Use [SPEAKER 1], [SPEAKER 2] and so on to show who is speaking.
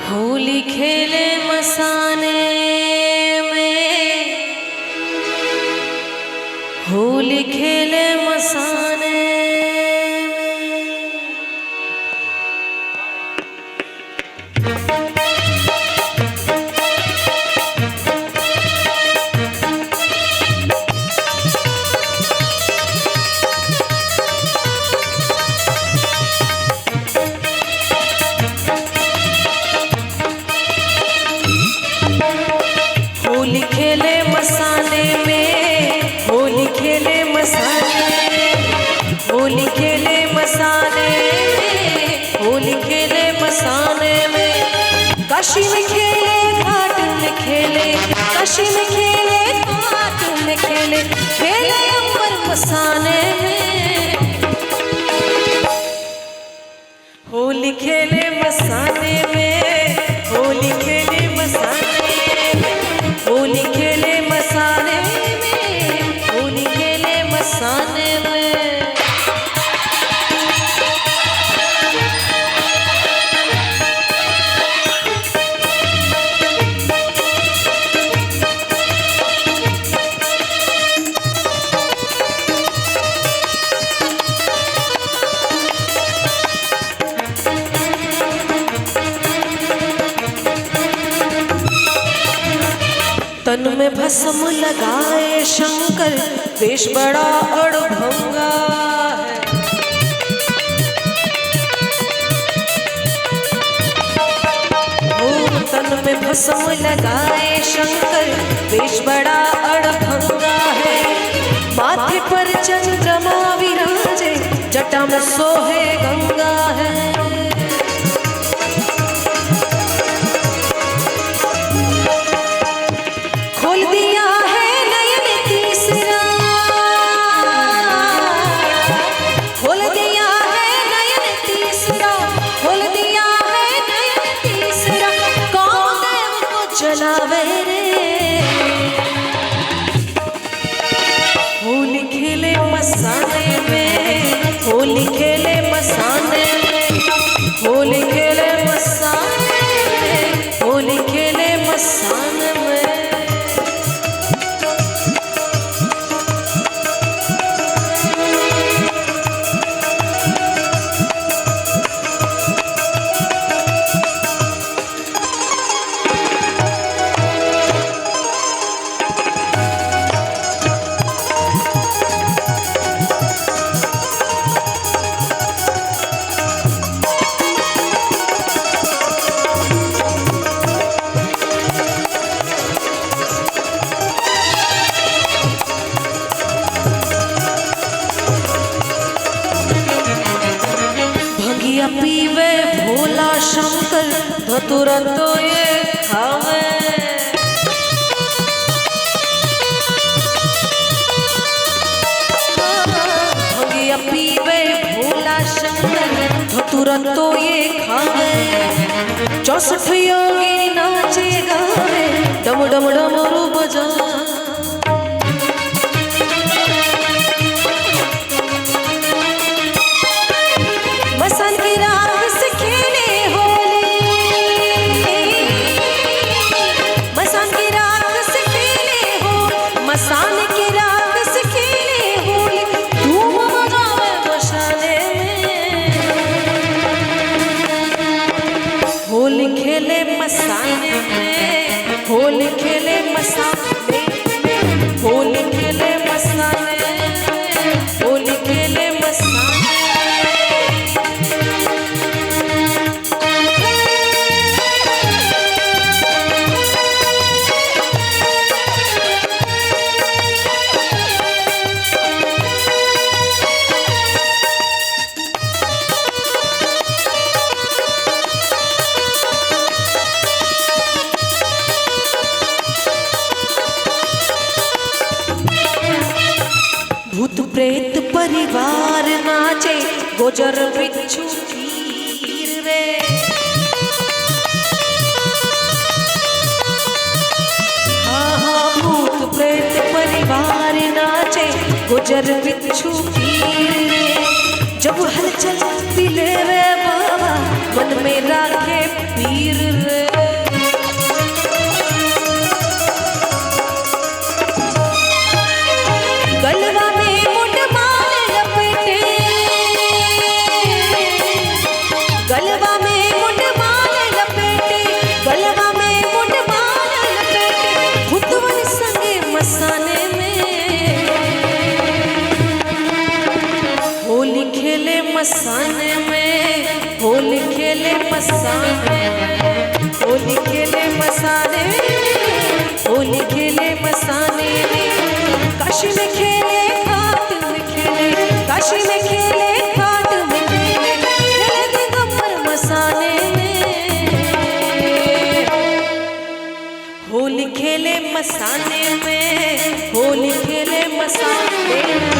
[SPEAKER 1] होली खेले मसाने में, होली खेले मसाने होली खेले मसाने में, होली खेले मसाने, होली खेले मसाने में, होली खेले मसाने में। काशी में खेले घाट में खेले, काशी में खेले घाट में खेले, खेले अंबर मसाने में। होली खेले मसाने में, होली खेले मसाने में, होली खेले मसाने में, होली खेले मसाने में। तन में भस्म लगाए शंकर, वेश बड़ा अड़भंगा है। हो तन में भस्म लगाए शंकर, वेश बड़ा अड़भंगा है। माथे पर चंद्रमा विराजे, जटा में सोहे गंगा है। खोल दिया है नयन तीसरा, खोल दिया है नयन तीसरा, खोल दिया है नयन तीसरा। कामदेव को जलावे रे। होली खेले मसाने में, होली खेले मसाने में, होली खेले मसाने में, होली खेले मसाने में। भंगिया पीवे भोला शंकर, धतूरा तो ये खावे। भंगिया पीवे भोला शंकर, धतूरा तो ये खावे। 64 योगी नाचे गावे, डम डम डमरू बजा। मसान की रात से खेले होली, मसान की रात से खेले होली, मसान की रात से खेले होली। धूम मचावे मशाने में। होली खेले मसाने में, होली खेले मसाने में, होली खेले मसाने में, होली खेले मसाने। भूत प्रेत परिवार नाचे, गोजर बिच्छू पीर रे। हाँ हाँ भूत प्रेत परिवार नाचे, गोजर बिच्छू पीर रे। जब हलचल पिले वे बाबा, मन में राखे पीर रे। मसाने में, होली खेले मसाने में, होली खेले मसाने में, काशी में खेले घाट में खेले, काशी में खेले घाट में खेले, खेले दिगंबर मसाने में, होली खेले मसाने में, होली खेले मसाने में।